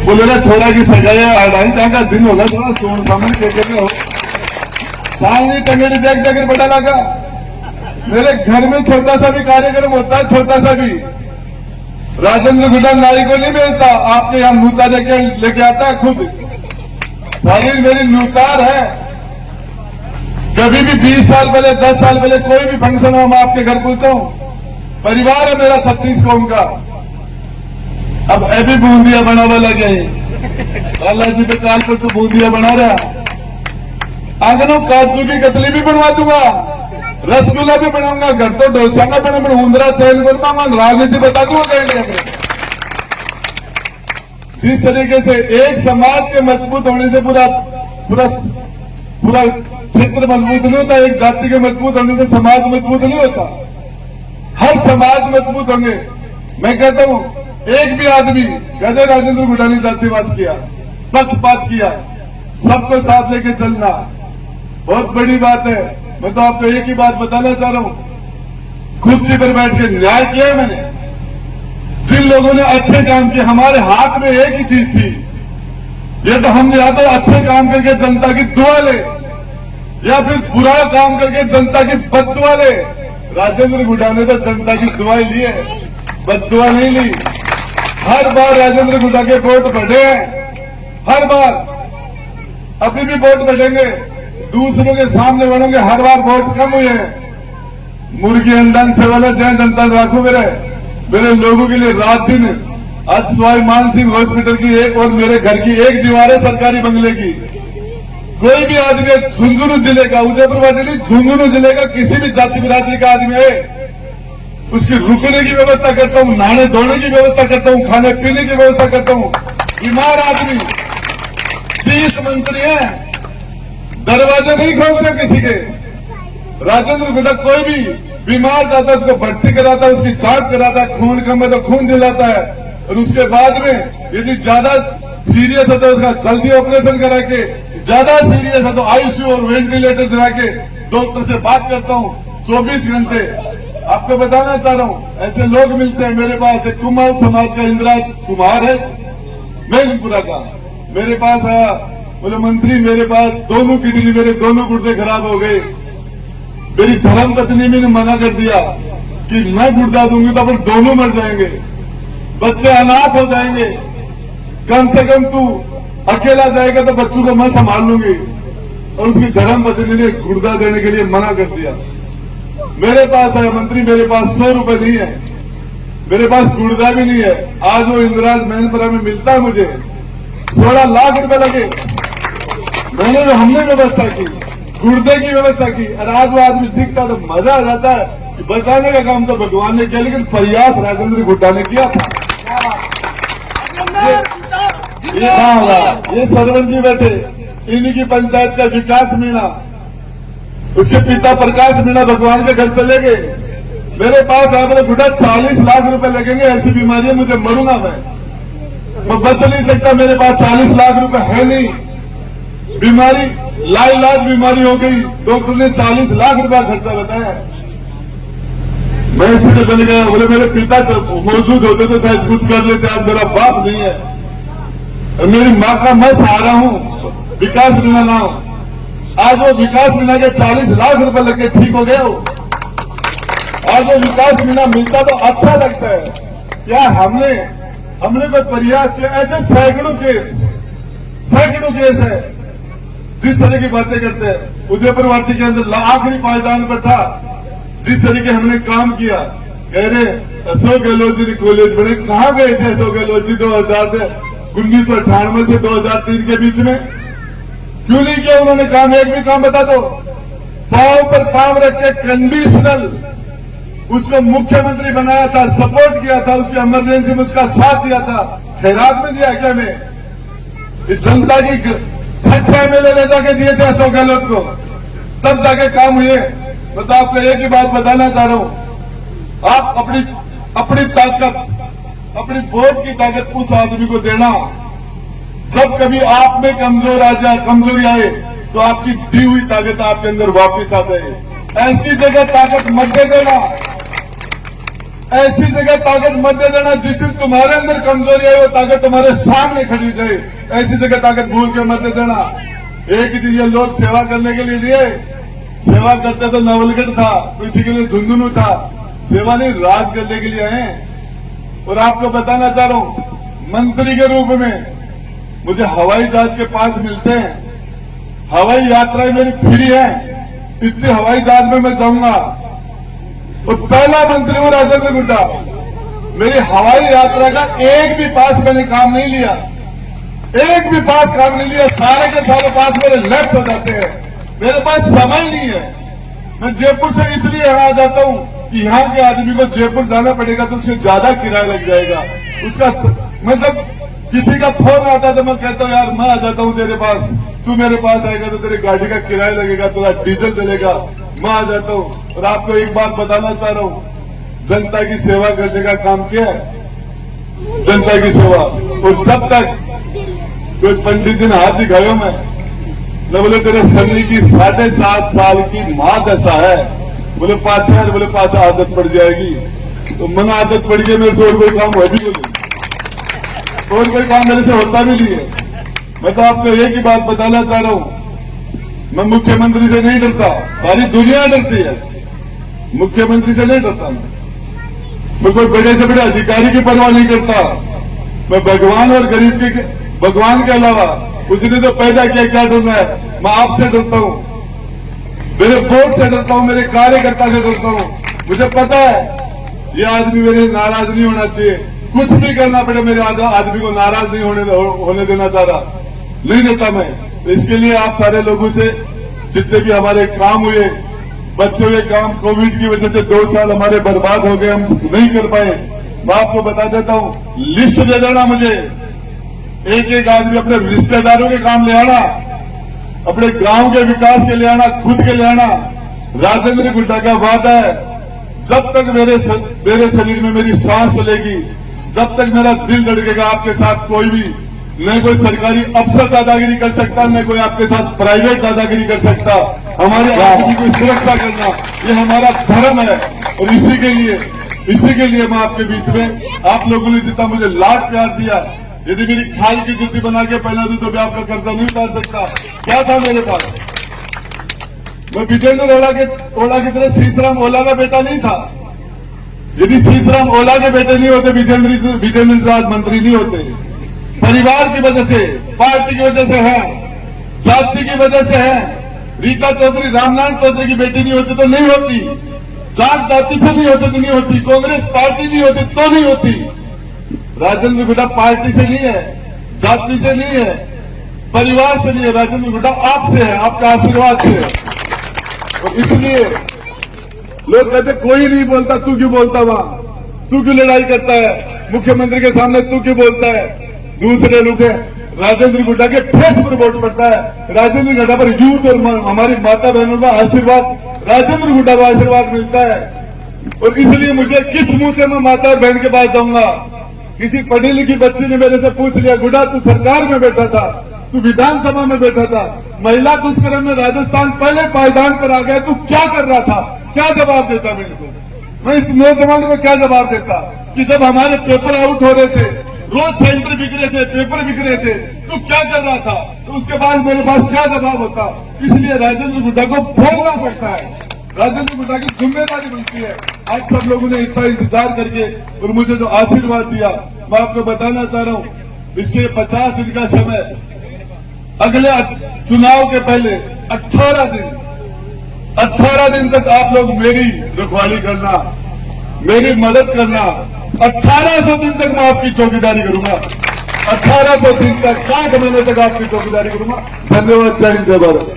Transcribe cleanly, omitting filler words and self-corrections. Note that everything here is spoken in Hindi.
बोले ना छोरा की सगाई अढ़ाई टाइम का दिन होगा, थोड़ा सोन सामने देखे हो सामने टंगड़ी देख देकर बड़ा लगा। मेरे घर में छोटा सा भी कार्यक्रम होता है, छोटा सा भी, राजेंद्र गुड्डा नाई को नहीं भेजता, आपके यहाँ नूता लेके आता है खुद। थाली मेरी नूतार है, कभी भी 20 साल पहले 10 साल पहले कोई भी फंक्शन हो मैं आपके घर पहुंचा हूं। परिवार है मेरा 36 कौम का। अब अभी बूंदिया बनावा लगे, अल्लाह जी पे काल पर तो बूंदिया बना रहा, आंगनों काजू की कतली भी बनवा दूंगा, रसगुल्ला भी बनाऊंगा, घर तो डोसा का बना ऊंदरा सेल कर पाऊंगा, राजनीति बता दूंगा कहेंगे। जिस तरीके से एक समाज के मजबूत होने से पूरा पूरा पूरा क्षेत्र मजबूत नहीं होता, एक जाति के मजबूत होने से समाज मजबूत नहीं होता, हर समाज मजबूत होंगे। मैं कहता हूं एक भी आदमी कहते राजेंद्र गुड्डा ने जातिवाद किया, पक्षपात किया, सबको साथ लेके चलना बहुत बड़ी बात है। मैं तो आपको एक ही बात बताना चाह रहा हूं, कुर्सी पर बैठ के न्याय किया मैंने। जिन लोगों ने अच्छे काम किए, हमारे हाथ में एक ही चीज थी, ये तो हम या तो अच्छे काम करके जनता की दुआ ले या फिर बुरा काम करके जनता की बददुआ ले। राजेंद्र गुड्डा ने तो जनता की दुआ ही ली है, बददुआ नहीं ली। हर बार राजेंद्र गुड्डा के वोट बढ़े हैं, हर बार अभी भी वोट बढ़ेंगे, दूसरों के सामने बढ़ेंगे, हर बार वोट कम हुए हैं। मुर्गी अंडन से वाला जय जनता राखू मेरे लोगों के लिए रात दिन। आज सवाई मान सिंह हॉस्पिटल की एक और मेरे घर की एक दीवार है सरकारी बंगले की। कोई भी आदमी झुंझुनू जिले का, उदयपुर वाली झुंझुनू जिले का किसी भी जाति बिरादरी का आदमी है, उसकी रुकने की व्यवस्था करता हूं, नहाने धोने की व्यवस्था करता हूं, खाने पीने की व्यवस्था करता हूं। बीमार आदमी 30 मंत्री हैं, दरवाजे नहीं खोलते किसी के। राजेंद्र गुड्डा कोई भी बीमार जाता है उसको भर्ती कराता है, उसकी जांच कराता है, खून कम है तो खून दिलाता है, और उसके बाद में यदि ज्यादा सीरियस है तो उसका जल्दी ऑपरेशन करा के, ज्यादा सीरियस है तो आईसीयू और वेंटिलेटर दिला के डॉक्टर से बात करता हूं 24 घंटे। आपको बताना चाह रहा हूं, ऐसे लोग मिलते हैं मेरे पास। एक कुमार समाज का इंद्राज कुमार है मैनपुरा का, मेरे पास आया, बोले मंत्री मेरे पास दोनों किडनी, मेरे दोनों गुर्दे खराब हो गए। मेरी धर्म पत्नी ने मना कर दिया कि मैं गुर्दा दूंगी तो अपन दोनों मर जाएंगे, बच्चे अनाथ हो जाएंगे, कम से कम तू अकेला जाएगा तो बच्चों को मैं संभाल लूंगी। और उसकी धर्म पत्नी ने गुर्दा देने के लिए मना कर दिया। मेरे पास आया, मंत्री मेरे पास 100 रुपए नहीं है, मेरे पास गुर्दा भी नहीं है। आज वो इंदिराज मैनपुरा में मिलता है मुझे, 16 लाख रुपए लगे, हमने व्यवस्था की, गुर्दे की व्यवस्था की। और आज वो आदमी दिखता तो मजा आ जाता है कि बचाने का काम तो भगवान ने किया, लेकिन प्रयास राजेंद्र गुड्डा ने किया था। ये सरवण जी बैठे, इन्हीं की पंचायत का विकास मीणा, उसके पिता प्रकाश मीणा भगवान के घर चले गए। मेरे पास आए, बोले गुड्डा 40 लाख रुपए लगेंगे, ऐसी बीमारी है, मुझे मरूंगा मैं बच नहीं सकता, मेरे पास 40 लाख रुपए है नहीं। बीमारी लाइलाज बीमारी हो गई, डॉक्टर ने 40 लाख रुपया खर्चा बताया। मैं इसलिए बन गया, बोले मेरे पिता मौजूद होते तो शायद कुछ कर लेते, आज मेरा बाप नहीं है, मेरी मां का मैं सहारा हूं, विकास मीणा नाम। आज वो विकास मीणा के 40 लाख रुपए लगे ठीक हो गए। आज वो विकास मीणा मिलता तो अच्छा लगता है। क्या हमने कोई प्रयास किया? ऐसे सैकड़ों केस है जिस तरह की बातें करते हैं। उदयपुर वाटी के अंदर आखिरी पायदान पर था, जिस तरीके हमने काम किया, कह रहे अशोक गहलोत जी कॉलेज बने, कहां गए थे अशोक गहलोत जी 1998 से 2003 के बीच में? क्यों नहीं किया उन्होंने काम? एक भी काम बता दो। पांव पर पांव रख के कंडीशनल उसको मुख्यमंत्री बनाया था, सपोर्ट किया था, उसकी इमरजेंसी में उसका साथ दिया था। खैरात में दिया क्या? मैं इस जनता की 6 एमएलए ले जाके दिए थे अशोक गहलोत को, तब जाके काम हुए। मैं तो आपको एक ही बात बताना चाह रहा हूं, आप अपनी ताकत, अपनी वोट की ताकत उस आदमी को देना, जब कभी आप में कमजोरी आए तो आपकी दी हुई ताकत आपके अंदर वापस आ जाए। ऐसी जगह ताकत मत दे देना ऐसी जगह ताकत मत दे देना जिस दिन तुम्हारे अंदर कमजोरी है वो ताकत तुम्हारे सामने खड़ी हो जाए। ऐसी जगह ताकत भूल के मत दे देना। एक ही चीज, ये लोग सेवा करने के लिए सेवा करते तो नवलगढ़ था, किसी के लिए झुंझुनू था, सेवा नहीं राज करने के लिए आए। और आपको बताना चाह रहा हूं, मंत्री के रूप में मुझे हवाई जहाज के पास मिलते हैं, हवाई यात्राएं मेरी फ्री है, इतने हवाई जहाज में मैं जाऊंगा और पहला मंत्री हूं राजेंद्र गुड्डा। मेरी हवाई यात्रा का एक भी पास मैंने काम नहीं लिया, एक भी पास काम नहीं लिया। सारे के सारे पास मेरे लेफ्ट हो जाते हैं, मेरे पास समय नहीं है। मैं जयपुर से इसलिए यहां आ जाता हूं कि यहां के आदमी को जयपुर जाना पड़ेगा तो उससे ज्यादा किराया लग जाएगा उसका। मतलब किसी का फोन आता तो मैं कहता हूं यार मैं आ जाता हूं तेरे पास, तू मेरे पास आएगा तो तेरी गाड़ी का किराया लगेगा, तेरा डीजल चलेगा, मैं आ जाता हूं। और आपको एक बात बताना चाह रहा हूं, जनता की सेवा करने का काम किया है, जनता की सेवा। और जब तक कोई पंडित जी ने हाथ दिखायो मैं न बोले तेरे सनी की 7.5 साल की मां दशा है, बोले 5 यार, बोले 5 आदत पड़ जाएगी। तो मन आदत पड़ गई, मेरे से और कोई काम हो भी नहीं, और कोई काम मेरे से होता भी नहीं है। मैं तो आपको एक ही बात बताना चाह रहा हूं, मैं मुख्यमंत्री से नहीं डरता, सारी दुनिया डरती है, मुख्यमंत्री से नहीं डरता। मैं कोई बड़े से बड़े अधिकारी की परवाह नहीं करता। मैं भगवान और गरीब के, भगवान के अलावा उसने तो पैदा किया, क्या डरना है। मैं आपसे डरता हूं, मेरे बोर्ड से डरता हूं, मेरे कार्यकर्ता से डरता हूं। मुझे पता है ये आदमी मेरे नाराज नहीं होना चाहिए, कुछ भी करना पड़े मेरे आदमी को नाराज नहीं होने देना चाह रहा, नहीं देता मैं। तो इसके लिए आप सारे लोगों से जितने भी हमारे काम हुए, बच्चे हुए काम, कोविड की वजह से 2 साल हमारे बर्बाद हो गए, हम नहीं कर पाए। मैं आपको बता देता हूं, लिस्ट दे देना मुझे, एक एक आदमी अपने रिश्तेदारों के काम ले आना, अपने गांव के विकास के ले आना, खुद के ले आना। राजेंद्र गुड्डा का वादा है, जब तक मेरे शरीर में मेरी सांस चलेगी, जब तक मेरा दिल धड़केगा, आपके साथ कोई भी न कोई सरकारी अफसर दादागिरी कर सकता, न कोई आपके साथ प्राइवेट दादागिरी कर सकता। हमारे आदमी की सुरक्षा करना ये हमारा धर्म है। और इसी के लिए मैं आपके बीच में, आप लोगों ने जितना मुझे लाड प्यार दिया, यदि मेरी खाल की जुत्ती बना के पहना दूं तो भी आपका कर्जा नहीं उतार सकता। क्या था मेरे पास, मैं विजेंद्र ओला की तरह सीसराम ओला का बेटा नहीं था। यदि सीसराम ओला के बेटे नहीं होते, विजेंद्र आज मंत्री नहीं होते। परिवार की वजह से, पार्टी की वजह से है, जाति की वजह से है। रीता चौधरी, रामनारायण चौधरी की बेटी नहीं होती तो नहीं होती, जात जाति से नहीं होती तो नहीं होती, कांग्रेस पार्टी नहीं होती तो नहीं होती। राजेंद्र गुड्डा पार्टी से नहीं है, जाति से नहीं है, परिवार से नहीं है, राजेंद्र गुड्डा आपसे है, आपका आशीर्वाद से है। और इसलिए लोग कहते कोई नहीं बोलता, तू क्यों बोलता, वहां तू क्यों लड़ाई करता है, मुख्यमंत्री के सामने तू क्यों बोलता है। दूसरे लोग राजेंद्र गुड्डा के फेस पर वोट पड़ता है, राजेंद्र गुड्डा पर यूथ और हमारी माता बहनों का आशीर्वाद, राजेंद्र गुड्डा को आशीर्वाद मिलता है। और इसलिए मुझे किस मुंह से मैं माता बहन के पास जाऊंगा। किसी पढ़ी लिखी बच्ची ने मेरे से पूछ लिया, गुड्डा तू सरकार में बैठा था, तू विधानसभा में बैठा था, महिला दुष्कर्म में राजस्थान पहले पायदान पर आ गया, तू क्या कर रहा था, क्या जवाब देता मेरे को। मैं इस नौजवान को क्या जवाब देता कि जब हमारे पेपर आउट हो रहे थे, रोज सेंटर बिक रहे थे, पेपर बिक रहे थे, तो क्या कर रहा था। तो उसके बाद मेरे पास क्या जवाब होता। इसलिए राजेंद्र गुड्डा को बोलना पड़ता है, राजेंद्र गुड्डा की जिम्मेदारी बनती है। आप सब लोगों ने इतना इंतजार करके और मुझे जो आशीर्वाद दिया, मैं आपको बताना चाह रहा हूं, इसके 50 दिन का समय, अगले चुनाव के पहले 18 दिन तक आप लोग मेरी रखवाली करना, मेरी मदद करना। 1800 दिन तक मैं आपकी चौकीदारी करूंगा, 1800 दिन तक, 60 महीने तक आपकी चौकीदारी करूंगा। धन्यवाद, जय हिंद, जय भारत।